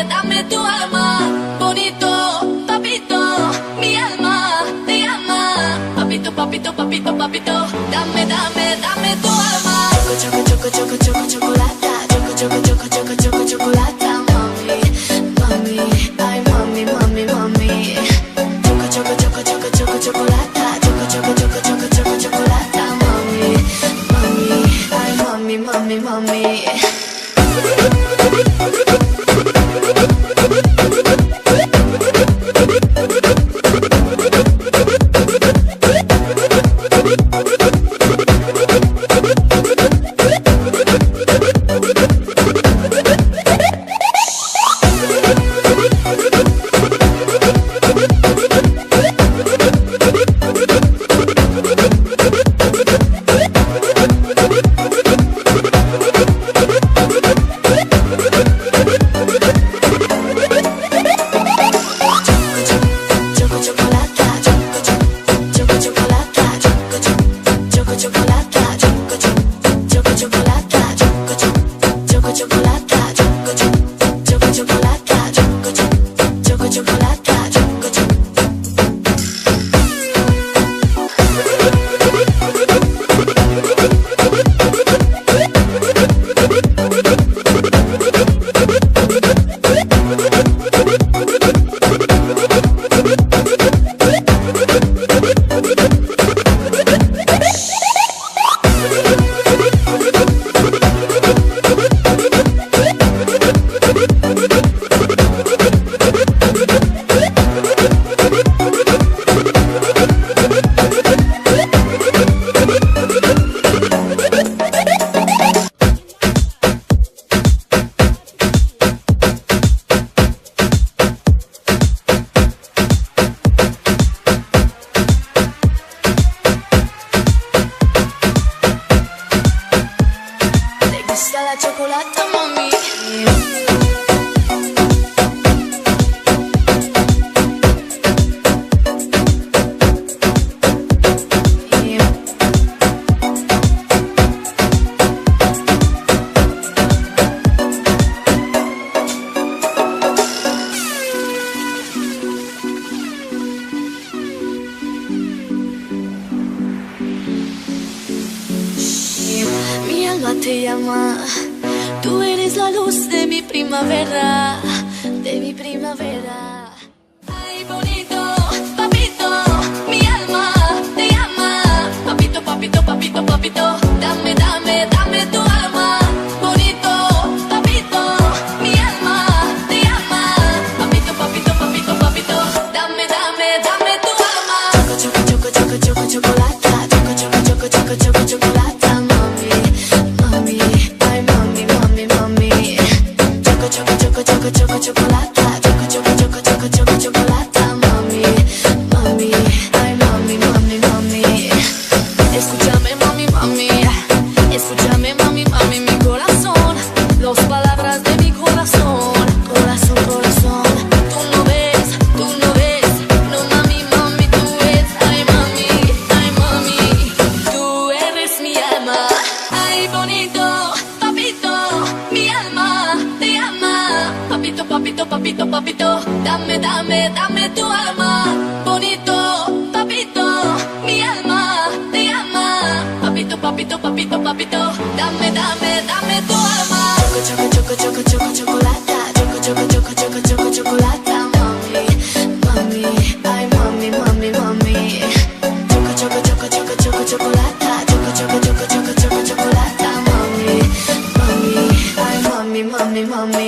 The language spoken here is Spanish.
dame tu alma, bonito, papito, mi alma te ama, papito, papito, papito, papito, dame tu alma. Choco, choco, choco, choco, chocolata, choco, choco, choco, choco, choco, chocolata, mami, mami, ay mami, mami, mami. Choco, choco, choco, choco, choco, chocolata, choco, choco, choco, choco, choco, chocolata, mami, mami, ay mami, mami, mami. La chocolata, mami. Mi alma te llama, tú eres la luz de mi primavera, de mi primavera. Ay, bonito, papito, mi alma te llama, papito, papito, papito, papito, dame tu alma, bonito, papito, mi alma te llama, papito, papito, papito, papito, dame tu alma. Choco, choco, choco, choco, choco, chocolata, choco, choco, choco, choco, choco, chocolata, mami, mami, ay mami, mami, mami. Choco, choco, choco, choco, choco, chocolata, choco, choco, choco, choco, choco, chocolata, mami, mami, ay mami, mami, mami. Escúchame, mami, mami, escúchame, mami, mami, mi corazón, las palabras de mi corazón, corazón, corazón. Tú no ves, no mami, mami, tú ves, ay mami, tú eres mi alma. Ay, bonito, papito, mi alma te ama, papito, papito, papito, papito, dame tu alma, bonito, papito, mi alma te ama, papito, papito, papito, papito, dame tu alma. Choco, choco, choco, choco, chocolata, choco, choco, choco, choco, choco, chocolata, mami, mami, ay mami, mami, mami. Choco, choco, choco, choco, choco, chocolata, choco, choco, choco, choco, choco, chocolata, mami, mami, ay mami, mami, mami.